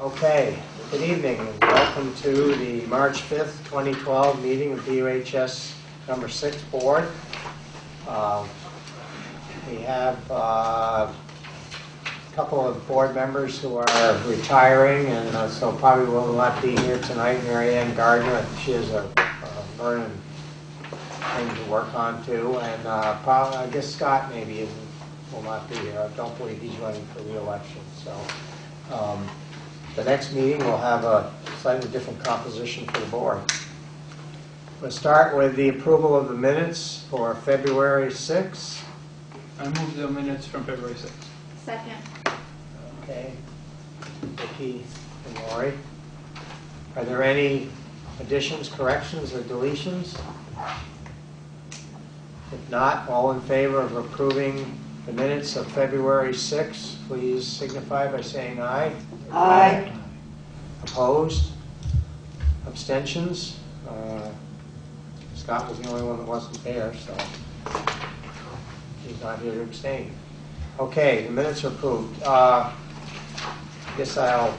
Okay, good evening and welcome to the March 5th, 2012 meeting of BUHS number 6 board. We have a couple of board members who are retiring and so probably will not be here tonight. Mary Ann Gardner, she has a burning thing to work on too, and probably, I guess Scott maybe will not be here. I don't believe he's running for re-election. So the next meeting will have a slightly different composition for the board. We'll start with the approval of the minutes for February 6th. I move the minutes from February 6th. Second. Okay, Vicki and Lori. Are there any additions, corrections, or deletions? If not, all in favor of approving the minutes of February 6th, please signify by saying aye. Aye. Opposed? Abstentions? Scott was the only one that wasn't there, so he's not here to abstain. Okay, the minutes are approved. I guess I'll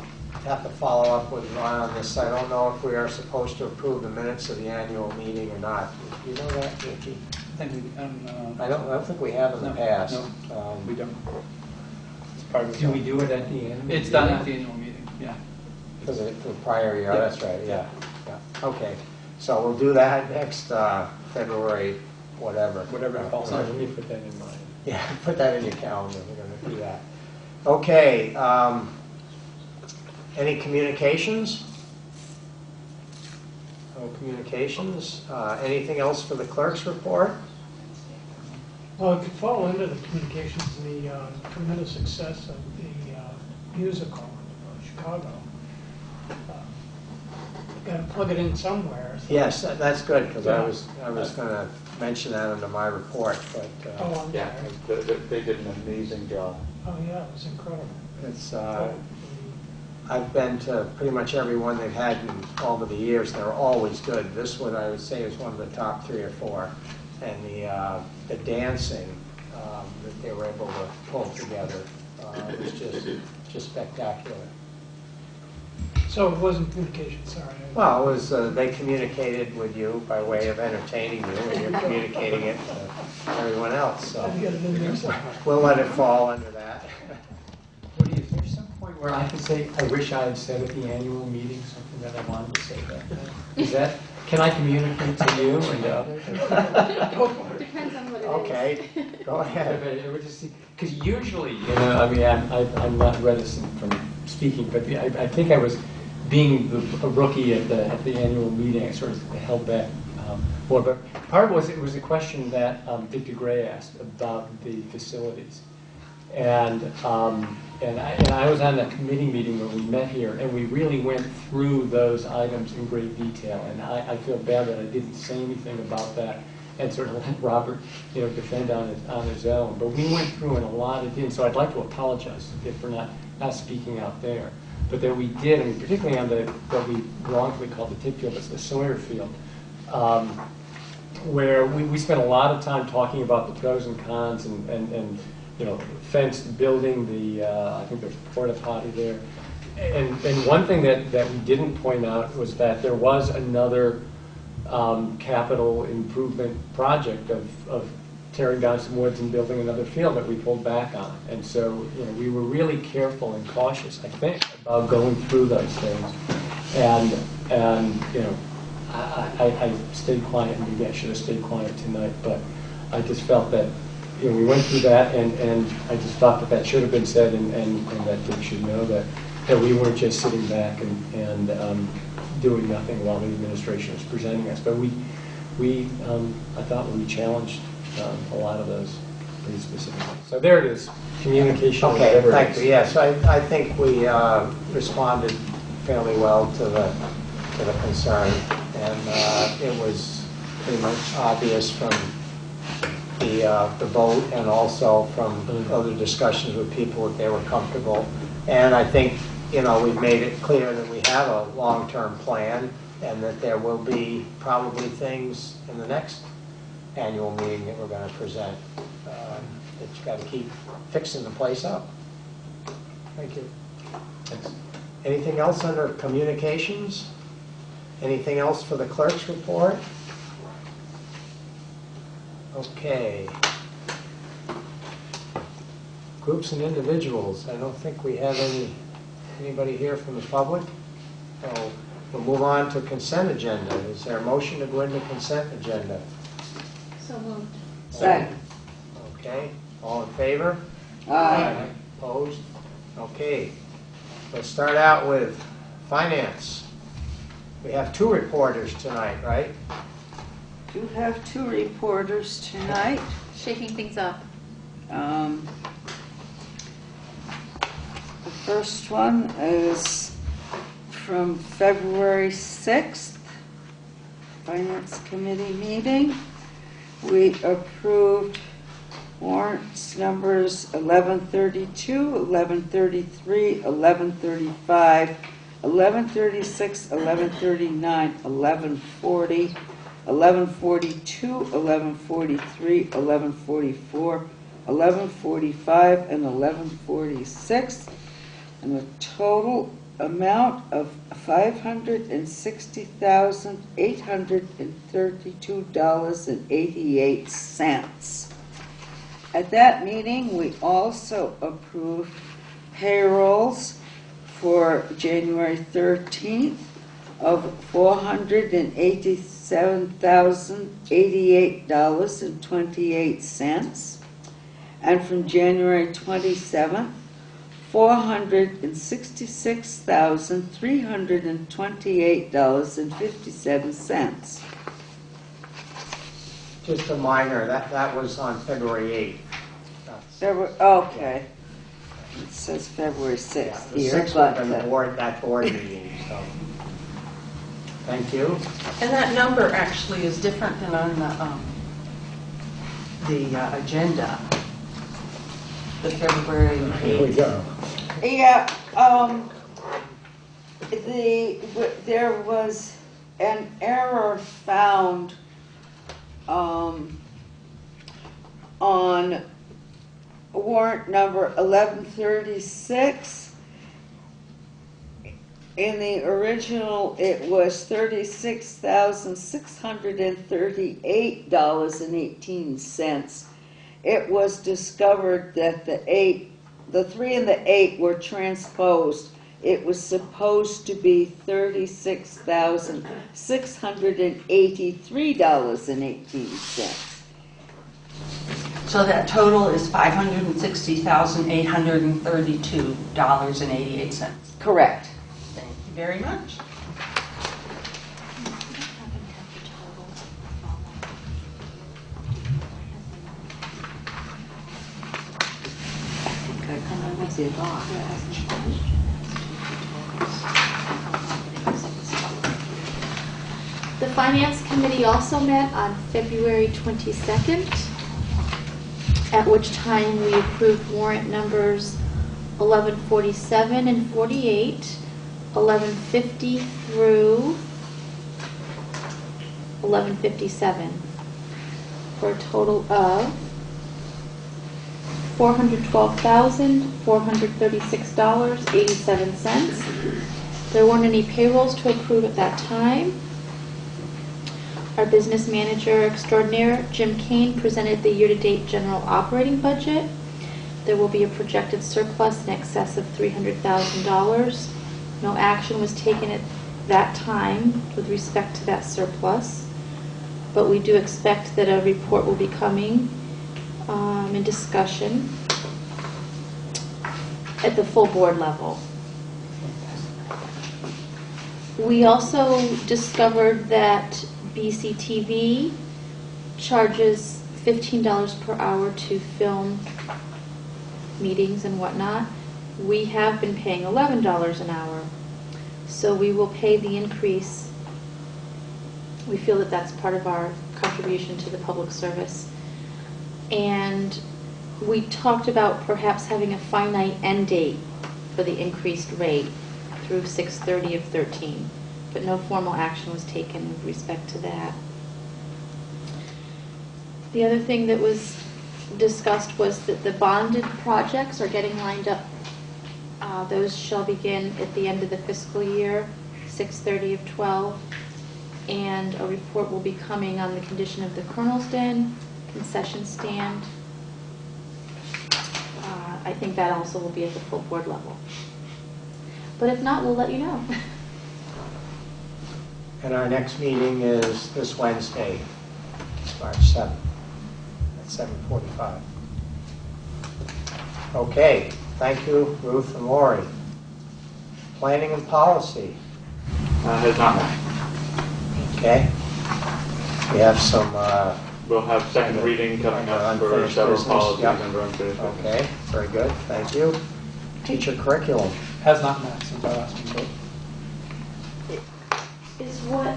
have to follow up with Ron on this. I don't know if we are supposed to approve the minutes of the annual meeting or not. Do you know that, Vicki? I don't think we have in the past. No, we don't. It's part of the Do we do it at the end? It's done at the annual meeting, yeah. Because of the prior year, Yeah. that's right, yeah. Okay, so we'll do that next February, whatever. Whatever it falls Let on. me put that in mind. Yeah, put that in your calendar, we're going to do that. Okay, any communications? No communications. Anything else for the clerk's report? Well, it could fall into the communications, the tremendous success of the musical in Chicago. Got to plug it in somewhere. So. Yes, that's good, because Yeah. I was going to mention that under my report, but Oh, I'm Yeah, sorry. they did an amazing job. Oh, yeah, it was incredible. it's I've been to pretty much every one they've had in all of the years. They're always good. This one I would say is one of the top 3 or 4, and the dancing that they were able to pull together was just spectacular. So it wasn't communication, sorry. Well, it was they communicated with you by way of entertaining you, and you're communicating it to everyone else. So I'll get it in there somewhere. we'll let it fall under that. Woody, is there some point where I can say, I wish I had said at the annual meeting something that I wanted to say back then? Is that, can I communicate to you and to others? Go for it. Depends on what it is. Okay, go ahead. Because usually, you know, I mean, I'm not reticent from speaking, but I think I was, being a rookie at the annual meeting, I sort of held back more. But part of it was a question that Dick DeGray asked about the facilities. And I was on that committee meeting where we met here, and we really went through those items in great detail. And I feel bad that I didn't say anything about that and sort of let Robert, you know, defend on his own. But we went through in a lot of detail, so I'd like to apologize to Dick for not speaking out there. But that we did, I mean, particularly on what we wrongfully called the tip field, it's the Sawyer field, where we spent a lot of time talking about the pros and cons and you know, fenced building, I think there's a porta potty there. And one thing that we didn't point out was that there was another capital improvement project of tearing down some woods and building another field that we pulled back on. And so, you know, we were really careful and cautious, I think, about going through those things. And you know, I stayed quiet, and maybe I should have stayed quiet tonight, but I just felt that, you know, we went through that, and I just thought that should have been said, and that Dick should know that we weren't just sitting back and doing nothing while the administration was presenting us. But I thought we challenged a lot of those pretty specifically. So there it is, communication. Okay, thank you. Yes, I think we responded fairly well to the concern, and it was pretty much obvious from the vote and also from other discussions with people that they were comfortable. And I think, you know, we've made it clear that we have a long-term plan and that there will be probably things in the next annual meeting that we're going to present. That you got to keep fixing the place up. Thank you. Thanks. Anything else under communications? Anything else for the clerk's report? Okay. Groups and individuals, I don't think we have anybody here from the public. So we'll move on to consent agenda. Is there a motion to go into consent agenda? So moved. Second. Okay, all in favor? Aye. Opposed? Okay. Let's start out with finance. We have 2 reporters tonight, right? Do have 2 reporters tonight. Shaking things up. The first one is from February 6th, Finance Committee meeting. We approved warrants numbers 1132, 1133, 1135, 1136, 1139, 1140, 1142, 1143, 1144, 1145, and 1146, and a total amount of $560,832.88. At that meeting, we also approved payrolls for January 13th of $487,088.28, and from January 27th, $466,328.57. Just a minor, that was on February 8th. Okay. It says February 6th The here, 6th but was that board meeting, so. Thank you. And that number actually is different than on the agenda, the February 8th. Here we go. yeah, there was an error found on warrant number 1136. In the original, it was $36,638.18. It was discovered that the 3 and the 8 were transposed. It was supposed to be $36,683.18. So that total is $560,832.88. Correct. Thank you very much. The Finance Committee also met on February 22nd, at which time we approved warrant numbers 1147 and 48, 1150 through 1157, for a total of $412,436.87. There weren't any payrolls to approve at that time. Our business manager extraordinaire, Jim Kane, presented the year-to-date general operating budget. There will be a projected surplus in excess of $300,000. No action was taken at that time with respect to that surplus, but we do expect that a report will be coming in discussion at the full board level. We also discovered that BCTV charges $15 per hour to film meetings and whatnot. We have been paying $11 an hour, so we will pay the increase. We feel that that's part of our contribution to the public service. And we talked about perhaps having a finite end date for the increased rate through 6/30 of 13, but no formal action was taken with respect to that. The other thing that was discussed was that the bonded projects are getting lined up Those shall begin at the end of the fiscal year, 6:30 of 12. And a report will be coming on the condition of the Colonel's Den, concession stand. I think that also will be at the full board level. But if not, we'll let you know. And our next meeting is this Wednesday, it's March 7th, at 7:45. Okay, thank you, Ruth and Lori. Planning and policy, Has not met. okay? We have some, We'll have second reading coming up for Unfinished several business, policies yep. and unfinished business. okay, very good, thank you. Teacher curriculum, Has not met since our last meeting. Is what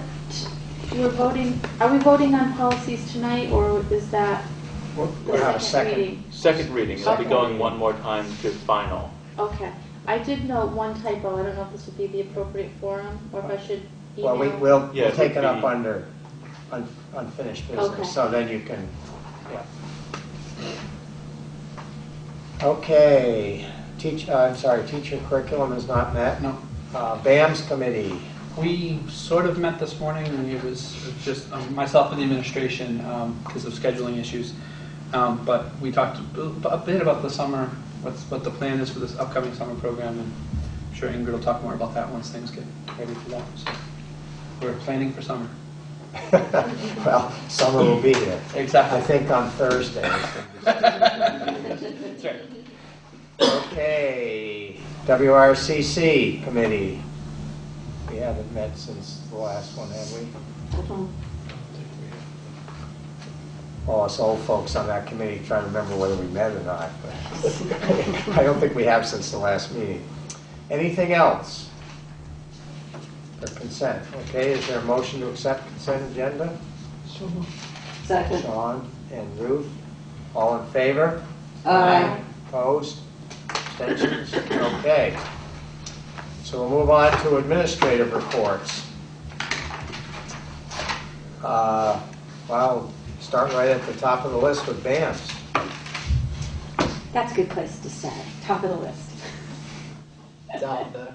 we're voting, are we voting on policies tonight, or is that we'll the have a second reading? Second reading, it'll be Okay. going one more time to final. Okay. I did note one typo. I don't know if this would be the appropriate forum, or if I should email. well, we'll Yeah, it take would it up be- under unfinished Okay. business, so then you can, yeah. Okay, teacher curriculum is not met. No. BAMS committee, We sort of met this morning, and it was just myself and the administration because of scheduling issues. But we talked a bit about the summer, what the plan is for this upcoming summer program, and I'm sure Ingrid will talk more about that once things get ready for that. So we're planning for summer. well, summer will be here. I Exactly. think on Thursday. That's right. Okay, WRCC committee. We haven't met since the last one, have we? Oh, us old folks on that committee trying to remember whether we met or not. But I don't think we have since the last meeting. Anything else? For consent, okay, is there a motion to accept consent agenda? So moved. Second. Sean and Ruth, all in favor? Aye. Opposed? Abstentions? Okay. So we'll move on to administrative reports. Well, start right at the top of the list with BAMS. That's a good place to start, top of the list.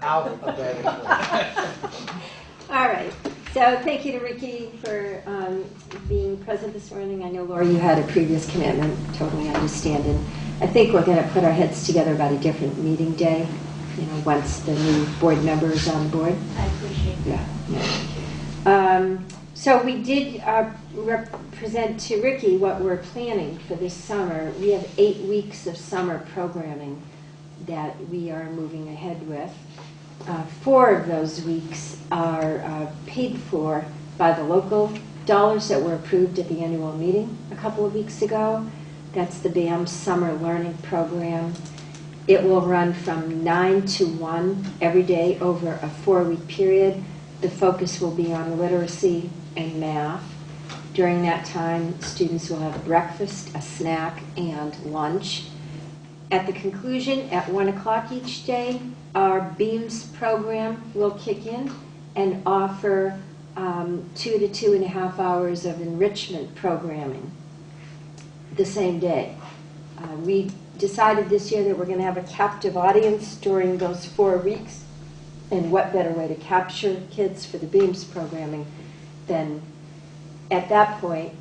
Alphabetically. All right, so thank you to Ricky for being present this morning. I know, Laura, you had a previous commitment, totally understand. And I think we're going to put our heads together about a different meeting day, once the new board member is on board. I appreciate that. Yeah. So we did present to Ricky what we're planning for this summer. We have 8 weeks of summer programming that we are moving ahead with. 4 of those weeks are paid for by the local dollars that were approved at the annual meeting a couple of weeks ago. That's the BAM Summer Learning Program. It will run from 9 to 1 every day over a 4-week period. The focus will be on literacy and math. During that time, students will have breakfast, a snack, and lunch. At the conclusion, at 1 o'clock each day, our BEAMS program will kick in and offer 2 to 2.5 hours of enrichment programming the same day. We decided this year that we're going to have a captive audience during those 4 weeks, and what better way to capture kids for the BEAMS programming than at that point.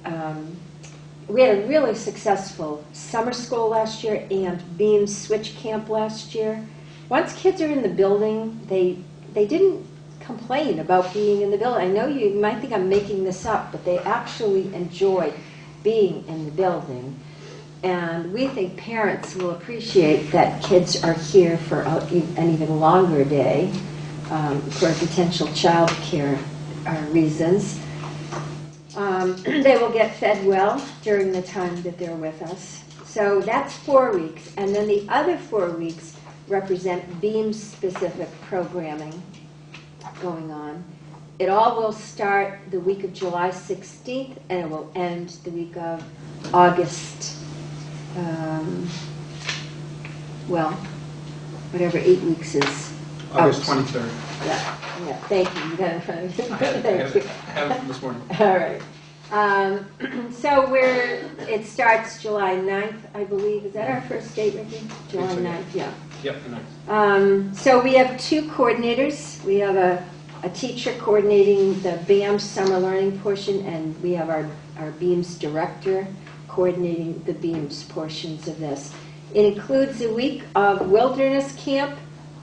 We had a really successful summer school last year and BEAMS switch camp last year. Once kids are in the building, they didn't complain about being in the building. I know you might think I'm making this up, but they actually enjoyed being in the building. And we think parents will appreciate that kids are here for an even longer day for potential child care reasons. They will get fed well during the time that they're with us. So that's 4 weeks. And then the other 4 weeks represent BEAMS-specific programming going on. It all will start the week of July 16th, and it will end the week of August, whatever 8 weeks is. August out. 23rd. Yeah, thank you. You got it in front of you. I have Thank you. it from this morning. All right. So it starts July 9th, I believe. Is that our first date, Ricky? July so, yeah. 9th, yeah. Yep, nice. So we have 2 coordinators. We have a teacher coordinating the BAM summer learning portion, and we have our BEAMS director coordinating the BEAMS portions of this. It includes a week of wilderness camp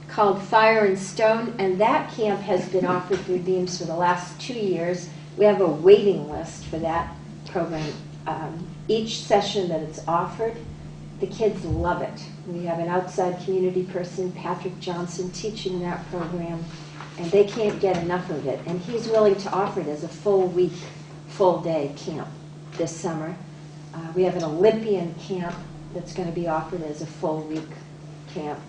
called Fire and Stone, and that camp has been offered through BEAMS for the last 2 years. We have a waiting list for that program. Each session that it's offered, the kids love it. We have an outside community person, Patrick Johnson, teaching that program, and they can't get enough of it. And he's willing to offer it as a full week, full day camp this summer. We have an Olympian camp that's going to be offered as a full week camp.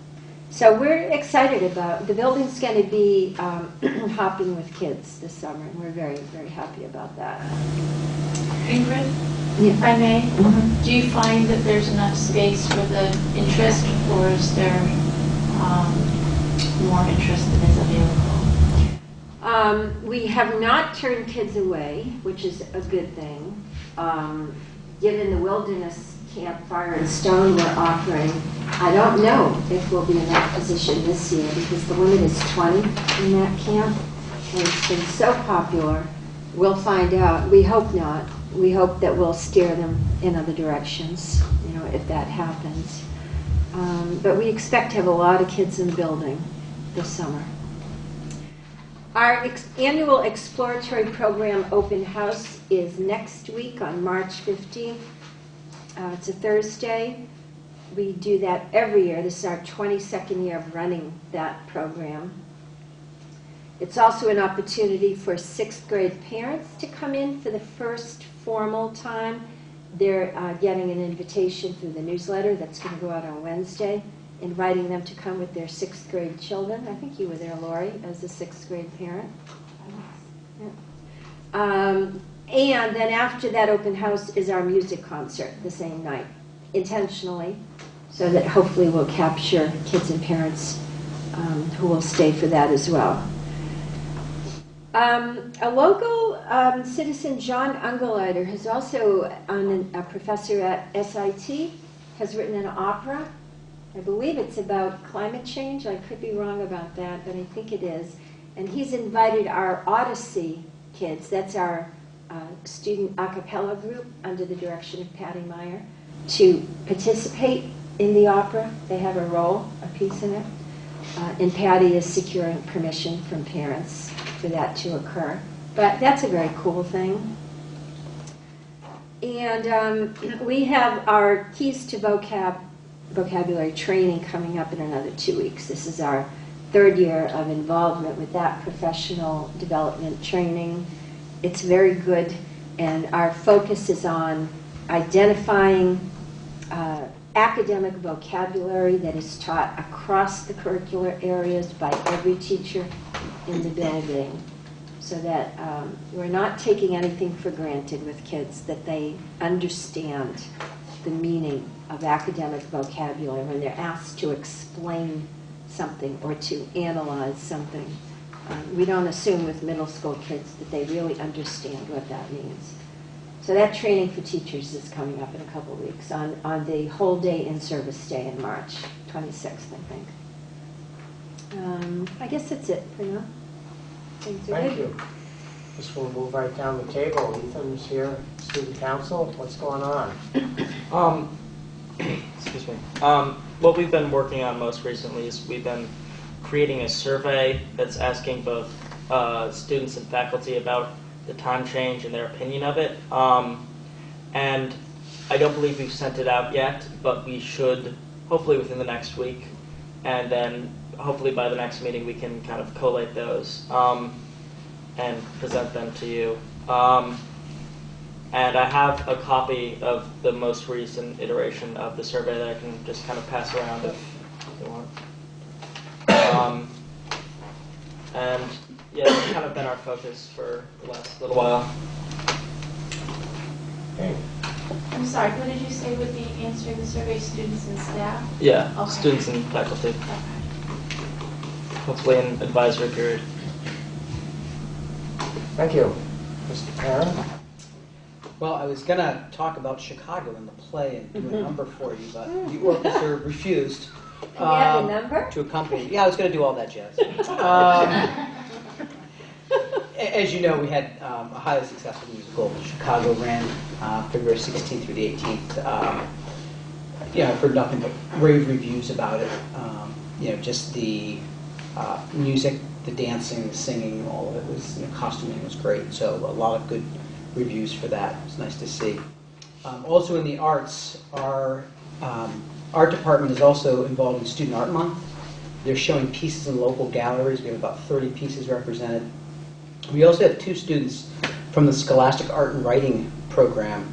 So we're excited about, the building's going to be hopping with kids this summer, and we're very, very happy about that. Ingrid, if I may, do you find that there's enough space for the interest, or is there more interest than is available? We have not turned kids away, which is a good thing. Given the wilderness camp Fire and Stone we're offering, I don't know if we'll be in that position this year because the limit is 20 in that camp, and it's been so popular. We'll find out. We hope not. We hope that we'll steer them in other directions, if that happens. But we expect to have a lot of kids in the building this summer. Our annual exploratory program open house is next week on March 15th. It's a Thursday. We do that every year. This is our 22nd year of running that program. It's also an opportunity for 6th grade parents to come in for the first formal time. They're getting an invitation through the newsletter that's going to go out on Wednesday, inviting them to come with their 6th grade children. I think you were there, Lori, as a 6th grade parent. Yeah. And then after that open house is our music concert the same night, intentionally, so that hopefully we'll capture kids and parents who will stay for that as well. A local citizen, John Ungerleider, who's also a professor at SIT, has written an opera. I believe it's about climate change. I could be wrong about that, but I think it is. And he's invited our Odyssey kids, that's our student a cappella group under the direction of Patty Meyer, to participate in the opera. They have a role, a piece in it. And Patty is securing permission from parents for that to occur. But that's a very cool thing. And we have our Keys to Vocabulary training coming up in another 2 weeks. This is our 3rd year of involvement with that professional development training. It's very good, and our focus is on identifying academic vocabulary that is taught across the curricular areas by every teacher in the building, so that we're not taking anything for granted with kids, that they understand the meaning of academic vocabulary when they're asked to explain something or to analyze something. We don't assume with middle school kids that they really understand what that means. So that training for teachers is coming up in a couple of weeks on the whole day in-service day in March, 26th, I think. I guess that's it for now. Thank you. Just we'll move right down the table. Ethan's here, student council. What's going on? Excuse me. What we've been working on most recently is we've been creating a survey that's asking both students and faculty about the time change and their opinion of it. And I don't believe we've sent it out yet, but we should, hopefully within the next week. And then hopefully by the next meeting we can kind of collate those and present them to you. And I have a copy of the most recent iteration of the survey that I can just kind of pass around if you want. And yeah, it's kind of been our focus for the last little while. Okay. I'm sorry, who did you say would be answering the survey, students and staff? Yeah, Okay. students and faculty. Okay. Hopefully in advisory period. Thank you. Mr. Perrin? Well, I was going to talk about Chicago and the play and do a number for you, but the orchestra refused. You have the number? To accompany. Yeah, I was going to do all that jazz. As you know, we had a highly successful musical. Chicago ran February 16th through the 18th. I've heard nothing but rave reviews about it. Just the music, the dancing, the singing, all of it was, costuming was great. So a lot of good reviews for that. It's nice to see. Also in the arts, our art department is also involved in Student Art Month. They're showing pieces in local galleries. We have about 30 pieces represented. We also have 2 students from the Scholastic Art and Writing program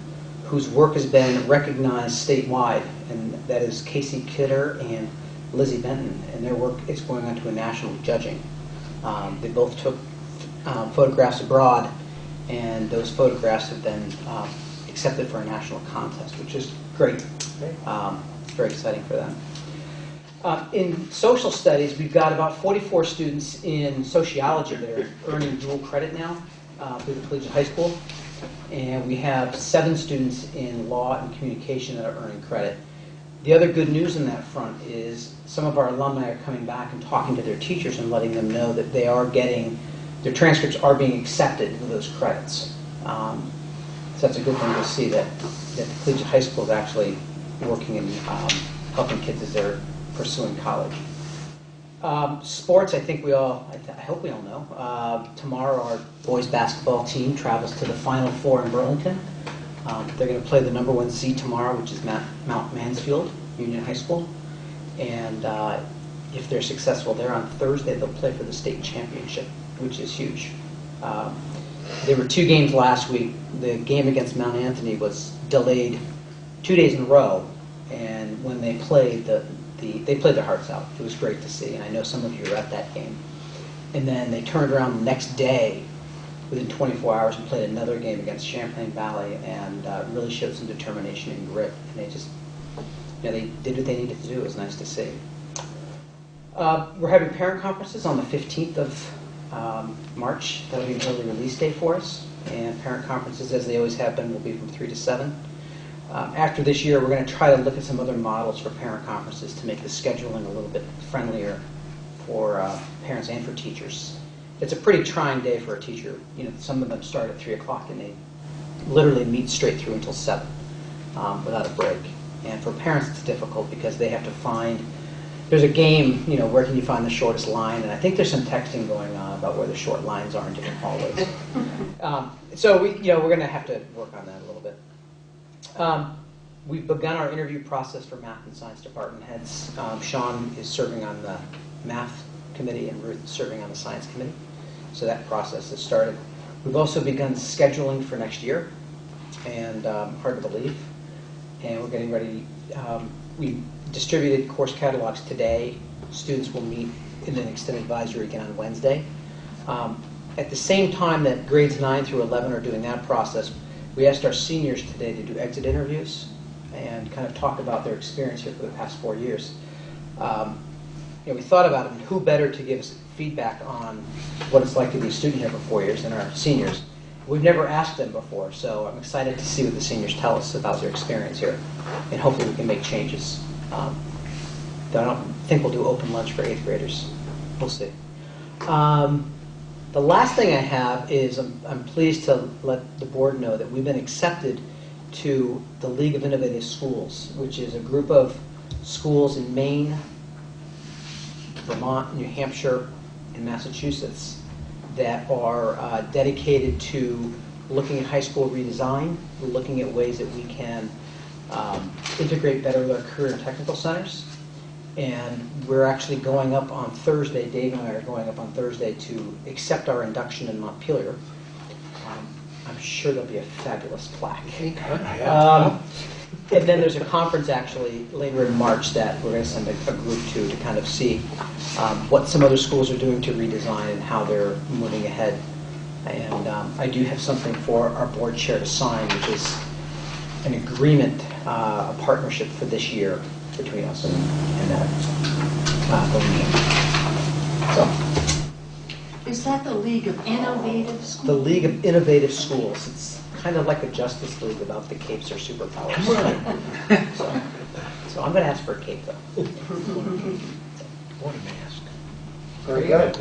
whose work has been recognized statewide, and that is Casey Kidder and Lizzie Benton, and their work is going on to a national judging. They both took photographs abroad, and those photographs have been accepted for a national contest, which is great. It's very exciting for them. In social studies, we've got about 44 students in sociology that are earning dual credit now through the collegiate high school. And we have 7 students in law and communication that are earning credit. The other good news in that front is some of our alumni are coming back and talking to their teachers and letting them know that they are getting, their transcripts are being accepted with those credits. So that's a good thing to see that the collegiate high school is actually working and helping kids as they're pursuing college. Sports, I think I hope we all know. Tomorrow our boys basketball team travels to the Final Four in Burlington. They're going to play the #1 seed tomorrow, which is Mount Mansfield Union High School. And if they're successful there on Thursday, they'll play for the state championship, which is huge. There were 2 games last week. The game against Mount Anthony was delayed 2 days in a row, and when they played, they played their hearts out. It was great to see, and I know some of you were at that game. And then they turned around the next day, within 24 hours, and played another game against Champlain Valley, and really showed some determination and grit. And they just, they did what they needed to do. It was nice to see. We're having parent conferences on the 15th of March. That'll be an early release day for us. And parent conferences, as they always have been, will be from 3 to 7. After this year, we're going to try to look at some other models for parent conferences to make the scheduling a little bit friendlier for parents and for teachers. It's a pretty trying day for a teacher. Some of them start at 3 o'clock and they literally meet straight through until 7 without a break. And for parents, it's difficult because they have to find, there's a game, where can you find the shortest line? And I think there's some texting going on about where the short lines are in different hallways. So we're going to have to work on that a little bit. We've begun our interview process for math and science department heads. Sean is serving on the math committee and Ruth is serving on the science committee. So that process has started. We've also begun scheduling for next year, and hard to believe. And we're getting ready. We distributed course catalogs today. Students will meet in an extended advisory again on Wednesday. At the same time that grades 9 through 11 are doing that process, we asked our seniors today to do exit interviews and kind of talk about their experience here for the past 4 years. We thought about it, and who better to give us feedback on what it's like to be a student here for 4 years than our seniors. We've never asked them before, so I'm excited to see what the seniors tell us about their experience here, and hopefully we can make changes. I don't think we'll do open lunch for 8th graders. We'll see. The last thing I have is I'm pleased to let the board know that we've been accepted to the League of Innovative Schools, which is a group of schools in Maine, Vermont, New Hampshire, and Massachusetts that are dedicated to looking at high school redesign. We're looking at ways that we can integrate better with our career and technical centers. And we're actually going up on Thursday, Dave and I are going up on Thursday to accept our induction in Montpelier. I'm sure there'll be a fabulous plaque. And then there's a conference actually later in March that we're going to send a group to kind of see what some other schools are doing to redesign and how they're moving ahead. And I do have something for our board chair to sign, which is an agreement, a partnership for this year between us and that. So. Is that the League of Innovative Schools? The League of Innovative Schools. It's kind of like a Justice League without the capes or superpowers. So So I'm going to ask for a cape, though. What a mask. Very good.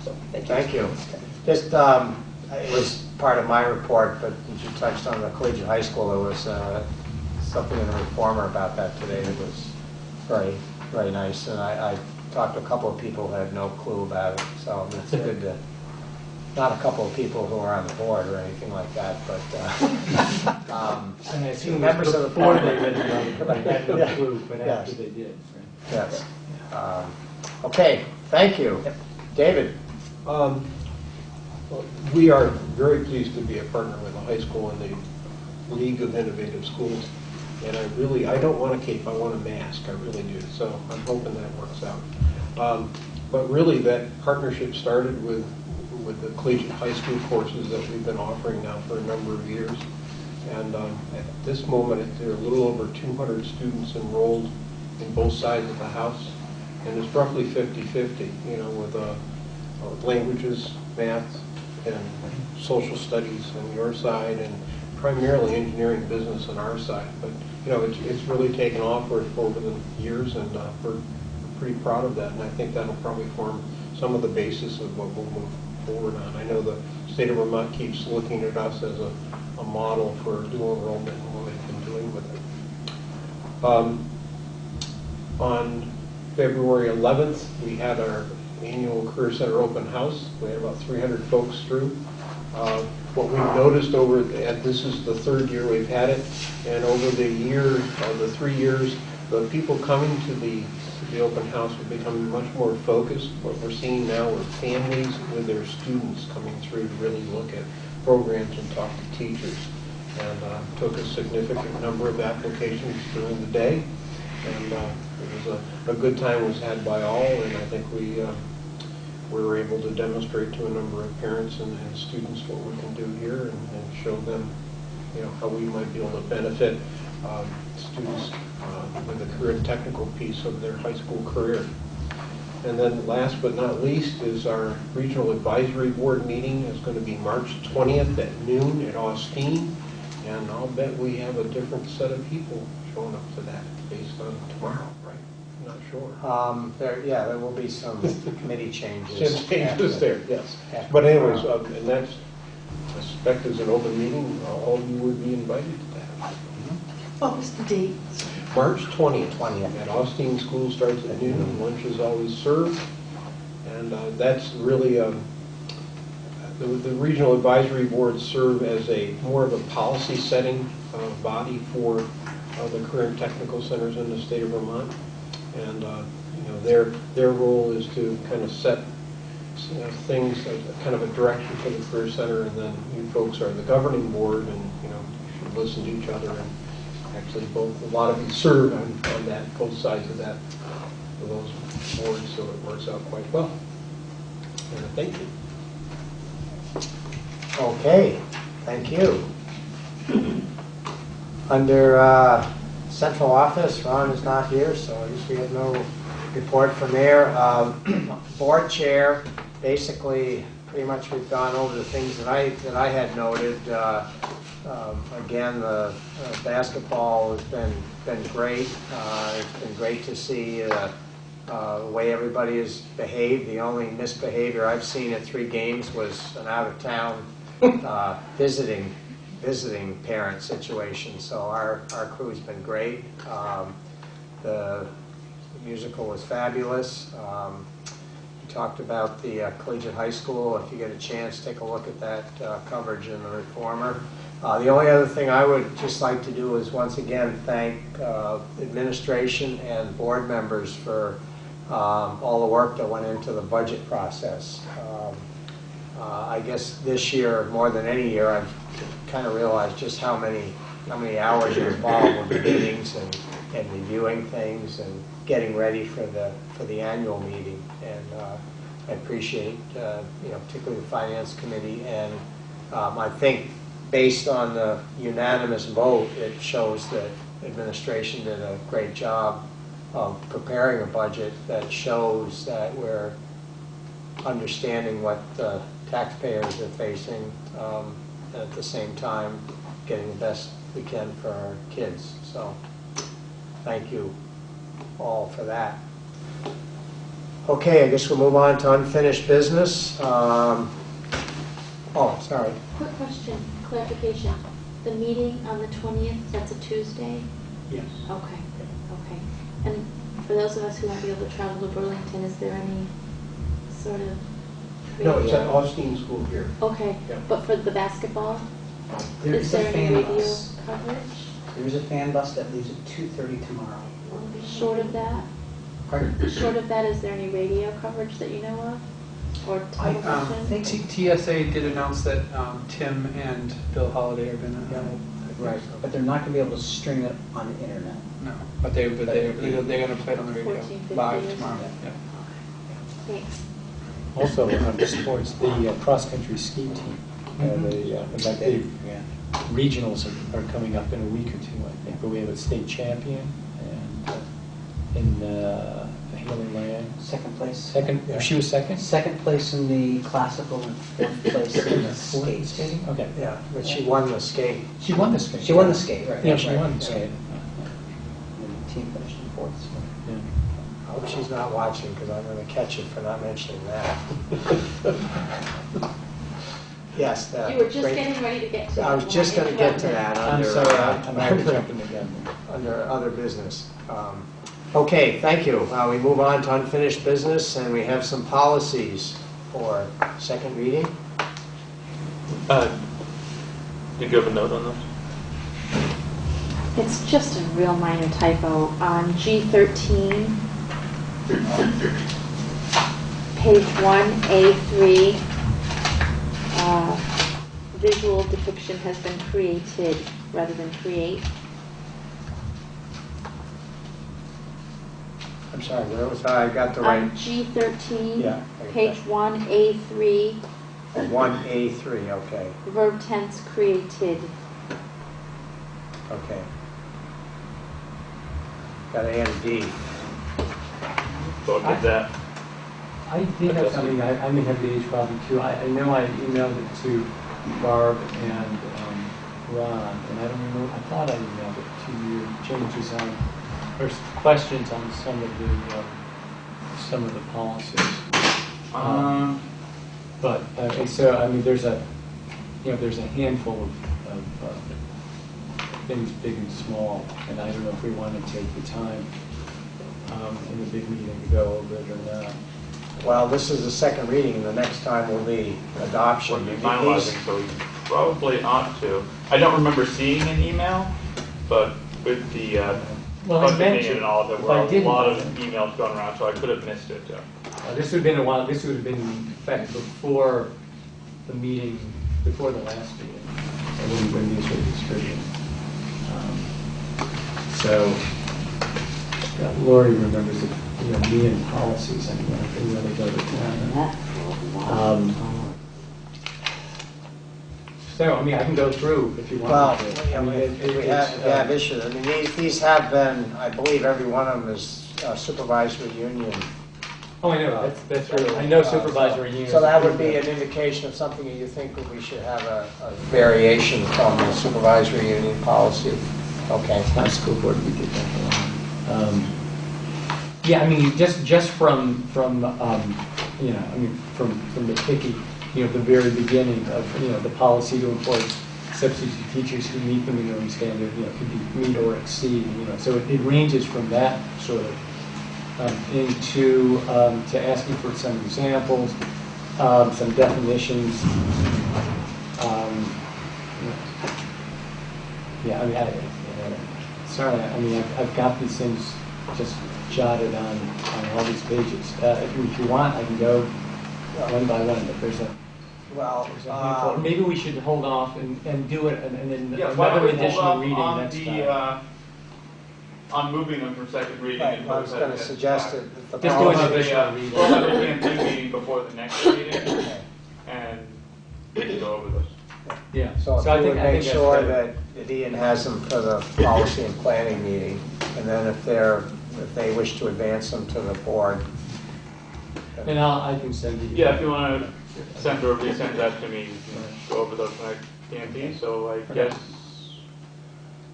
So, Thank you. Just, it was part of my report, but as you touched on the collegiate high school, there was something in the Reformer about that today that was very, very nice. And I talked to a couple of people who had no clue about it, so it's good to, not a couple of people who are on the board or anything like that, but And I assume members of the before board. they read the article, they had no Yeah. clue, but Yes. after they did. Yes. Okay, thank you. David? Well, we are very pleased to be a partner with the high school and the League of Innovative Schools. And I don't want a cape, I want a mask, I really do. So I'm hoping that works out. But really that partnership started with the collegiate high school courses that we've been offering now for a number of years. And at this moment, there are a little over 200 students enrolled in both sides of the house. And it's roughly 50-50, with languages, math, and social studies on your side, and primarily engineering business on our side. But it's really taken off over the years, and we're pretty proud of that. And I think that'll probably form some of the basis of what we'll move forward on. I know the state of Vermont keeps looking at us as a model for dual enrollment and what they've been doing with it. On February 11th, we had our annual Career Center open house. We had about 300 folks through. What we've noticed this is the third year we've had it, and over the 3 years, the people coming to the open house are becoming much more focused. What we're seeing now are families with their students coming through to really look at programs and talk to teachers. And took a significant number of applications during the day, and it was a good time was had by all, and I think we were able to demonstrate to a number of parents and students what we can do here and show them how we might be able to benefit students with the career and technical piece of their high school career. And then last but not least is our Regional Advisory Board meeting. Is going to be March 20th at noon at Austin, and I'll bet we have a different set of people showing up to that based on tomorrow, right? I'm not sure. There will be some committee changes. Some changes there, yes. after But anyways, tomorrow. and that's, I suspect is an open meeting, all of you would be invited to that. What was the date? March 20th. 20th. At Austin, school starts at noon, and lunch is always served. And that's really, the regional advisory boards serve as more of a policy setting body for the career and technical centers in the state of Vermont. And their role is to kind of set things, kind of a direction for the career center, and then you folks are the governing board, and you should listen to each other. And actually, a lot of you serve on that, both sides of those boards, so it works out quite well. And thank you. Okay, thank you. Under central office, Ron is not here, so I guess we have no report from there. Board chair, basically, pretty much we've gone over the things that I had noted. Again, the basketball has been great. It's been great to see the way everybody has behaved. The only misbehavior I've seen at 3 games was an out-of-town visiting parent situation. So our crew's been great. The musical was fabulous. We talked about the collegiate high school. If you get a chance, take a look at that coverage in the Reformer. The only other thing I would just like to do is once again thank administration and board members for all the work that went into the budget process. I guess this year, more than any year, I've kind of realized just how many hours are involved with the meetings and reviewing things and getting ready for the annual meeting. And I appreciate particularly the finance committee, and I think based on the unanimous vote, it shows that administration did a great job of preparing a budget that shows that we're understanding what the taxpayers are facing, and at the same time getting the best we can for our kids. So thank you all for that. Okay, I guess we'll move on to unfinished business. Oh, sorry. Quick question, clarification. The meeting on the 20th, that's a Tuesday? Yes. Okay, okay. And for those of us who won't be able to travel to Burlington, is there any sort of No, it's at radio? Austin School here. Okay, Yeah. but for the basketball, There is is a there any fan radio bus. coverage? There is a fan bus that leaves at 2:30 tomorrow. Short of that? Pardon? Short of that, is there any radio coverage that you know of? Or television? think- TSA did announce that Tim and Bill Holiday are going to. Right, but they're not going to be able to stream it on the internet. No, but they're going to play it on the radio 14:50 live or tomorrow. something. Yeah. Thanks. Also, on sports, the cross-country ski team, in fact, the Yeah. regionals are coming up in a week or two, I think, but we have a state champion and in Haley Land. Second place. Second, she was second? Second place in the classical and fourth place in the skate. Skating? Okay. Yeah, but she won the skate. She won the skate. She won the skate, right? Yeah, she right. won the skate. And the team finished in fourth. So. Yeah. I hope she's not watching, because I'm going to catch her for not mentioning that. Yes. You were just getting ready to get to I was that just when going to get to interrupted. that I'm under, sorry, I'm already jumping again. under other business. Okay, thank you. We move on to unfinished business, and we have some policies for second reading. Did you have a note on this? It's just a real minor typo on G13, page 1A3. Visual depiction has been created rather than create. I'm sorry, where was I? I got the right, On G13, Yeah, page 1A3, 1A3, okay, verb tense created. okay. Got to add a D. So did that. I did have something, I may have the age problem too. I know I emailed it to Barb and Ron, and I don't remember, I thought I emailed it to you, changes on, or questions on some of the policies. But, okay, so, I mean, there's a handful of things big and small, and I don't know if we want to take the time in the big meeting to go over it or not. Well, this is the second reading, and the next time will be adoption. We'll be finalizing, so we probably ought to. I don't remember seeing an email, but with the Well, I budget meant meeting to, and all, there if were I a didn't. lot of emails going around, so I could have missed it. This would have been a while, this would have been in effect before the meeting, before the last meeting, when these were distributed. So, Lori remembers it, me and policies, anyway, I can really go to town. So, I mean, I can go through if you want Well, me to. yeah, I mean, we have issues. I mean, these have been, I believe every one of them is supervisory union. Oh, I know, that's true. I know supervisory unions. So that would be an indication of something that you think that we should have a variation from the supervisory union policy. Okay. Our school board, we did that a lot. Yeah, I mean, just from I mean, from the picky, the very beginning of, the policy to employ substitute teachers who meet the minimum standard, could be meet or exceed, so it ranges from that sort of into to asking for some examples, some definitions. Yeah, I mean, sorry, I mean, I've got these things just jotted on all these pages. If you want, I can go one by one, but there's a handful. Maybe we should hold off and do it, and then another additional reading next time. On moving them from second reading. Right, I was going to suggest that the Just do an policy. additional reading. We'll have a PMT meeting before the next meeting, and we can go over this. Yeah. So if I you would think make that's sure better. that Ian has them for the policy and planning meeting, and then if they wish to advance them to the board. And I can send you. Yeah, if you want to send or resend that to me, you can go over those next PMT. So I guess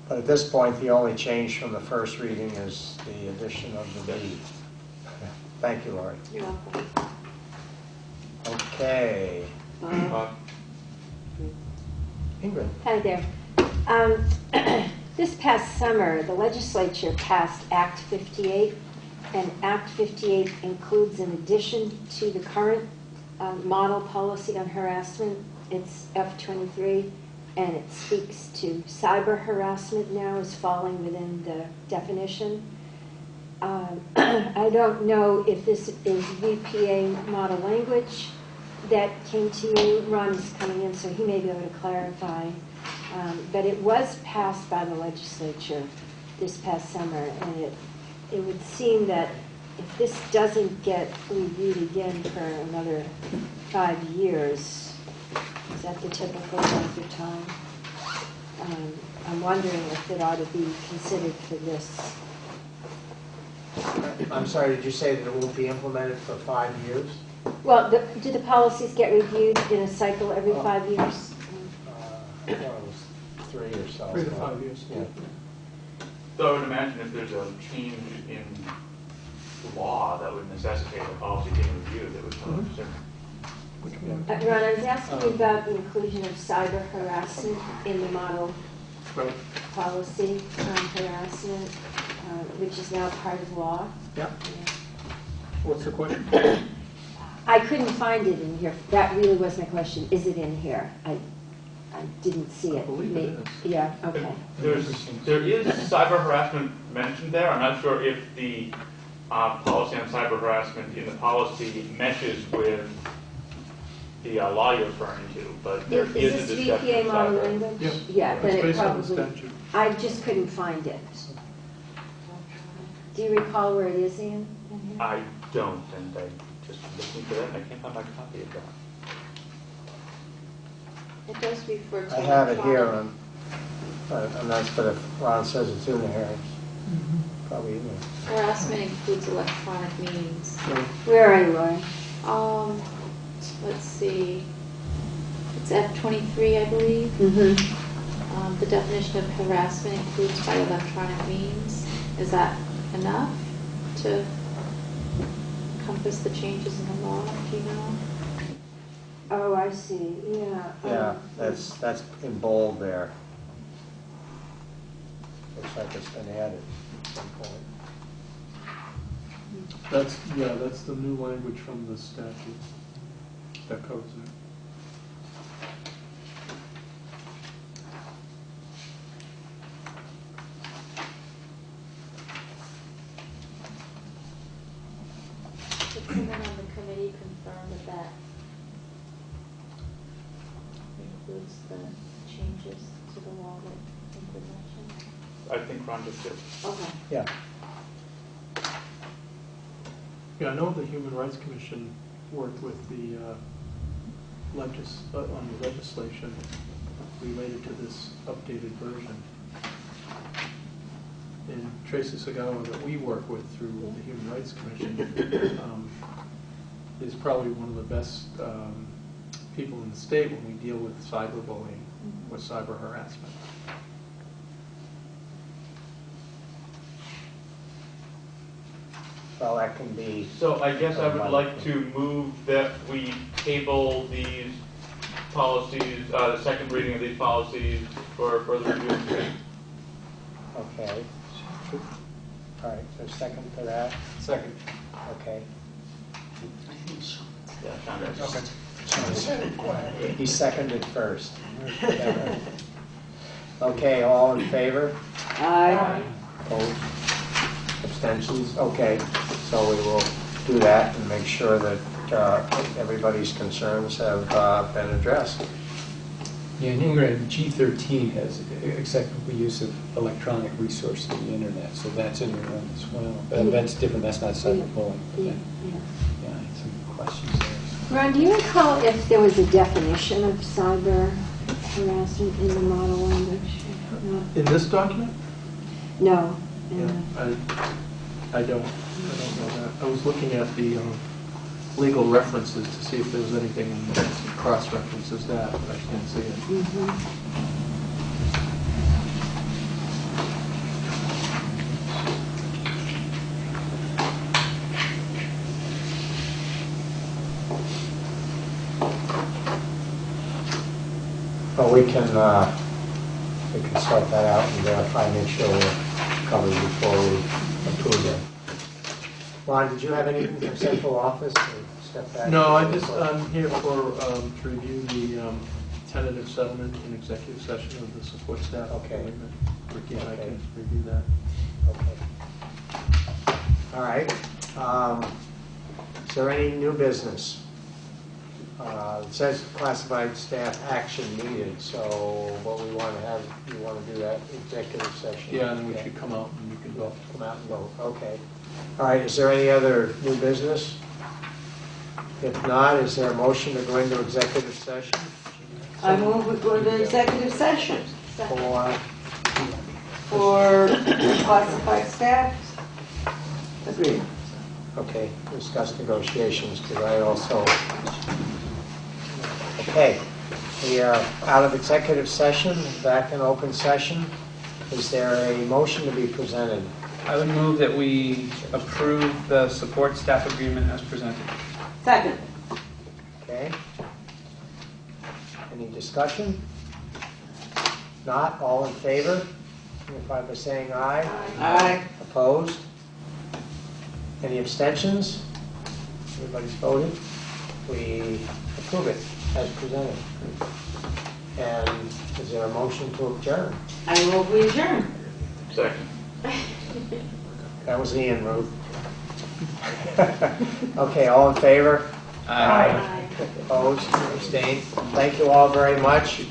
But at this point, the only change from the first reading is the addition of the B. Thank you, Lori. You're welcome. Okay. Ingrid. Hi there. This past summer, the legislature passed Act 58, and Act 58 includes, in addition to the current model policy on harassment, it's F23, and it speaks to cyber harassment now as falling within the definition. I don't know if this is VPA model language that came to you. Ron is coming in, so he may be able to clarify. But it was passed by the legislature this past summer, and it would seem that if this doesn't get reviewed again for another 5 years, is that the typical length of time? I'm wondering if it ought to be considered for this. I'm sorry, did you say that it will be implemented for 5 years? Well, do the policies get reviewed in a cycle every 5 years? I thought it was 3 or so. 3 to 5 years. Yeah. So I would imagine if there's a change in law that would necessitate a policy being reviewed, it would come up soon. Ron, I was asking you about the inclusion of cyber harassment in the model policy on harassment, which is now part of law. Yeah. What's the question? I couldn't find it in here. That really was my question. Is it in here? I didn't see it. I believe it is. Yeah, okay. There is cyber harassment mentioned there. I'm not sure if the policy on cyber harassment in the policy meshes with the law you're referring to, but there is a Is this discussion VPA of model cyber. language? Yeah. Yeah, then It's it based on the probably, statute. I just couldn't find it. Do you recall where it is, Ian? I don't, and I just looking for that, and I can't find my copy of that. It does refer to. I have it here, electronic- and that's, but if Ron says it's in there, it's probably in there. Harassment includes electronic means. Where are you, Lori? Let's see. It's F23, I believe. Mm-hmm. The definition of harassment includes by electronic means. Is that enough to encompass the changes in the law? Do you know? Oh, I see, yeah. Yeah, that's in bold there. Looks like it's been added at some point. That's the new language from the statute that covers it. Did someone on the committee confirm that includes the changes to the law that Ingrid mentioned? I think Ron just did. Okay. Yeah. Yeah, I know the Human Rights Commission worked with the on the legislation related to this updated version. And Tracy Segawa, that we work with through the Human Rights Commission, is probably one of the best people in the state when we deal with cyberbullying or cyber harassment. Well, that can be. So I guess I would like to move that we table these policies, the second reading of these policies for further review. Okay. All right, so second to that? Second. Okay. Yeah, Sean does. Okay. He seconded first. Okay, all in favor? Aye. Opposed? Abstentions? Okay, so we will do that and make sure that everybody's concerns have been addressed. Yeah, and Ingrid, G13 has acceptable use of electronic resources of the internet, so that's in your one as well. That's different, that's not cyberbullying. Yeah, Yeah, yeah. I had some questions there. Ron, do you recall if there was a definition of cyber harassment in the model language? No. In this document? No. Yeah, I don't know that. I was looking at the legal references to see if there was anything that cross-references that, but I can't see it. Mhm. But we can sort that out and verify, make sure we're covered before we approve it. Ron, did you have anything from central office or step back? No, I'm here for, to review the tentative settlement in executive session of the support staff. Okay. agreement. Ricky and I Okay. can review that. Okay. All right. Is there any new business? It says classified staff action needed, so what we want to have, you want to do that executive session? Yeah, and then we should come out and you can Go, go. come out and vote, okay. All right, is there any other new business? If not, is there a motion to go into executive session? I move we go into executive session For, for classified staff. Agreed. okay, discuss negotiations, because I also, okay. We are out of executive session, back in open session. Is there a motion to be presented? I would move that we approve the support staff agreement as presented. Second. Okay. Any discussion? Not, all in favor? Signify by saying aye. Aye. Opposed? Any abstentions? Everybody's voted. We approve it as presented. And is there a motion to adjourn? I move we adjourn. Second. That was Ian, Ruth. Okay, all in favor? Aye. Opposed? Abstained? Thank you all very much.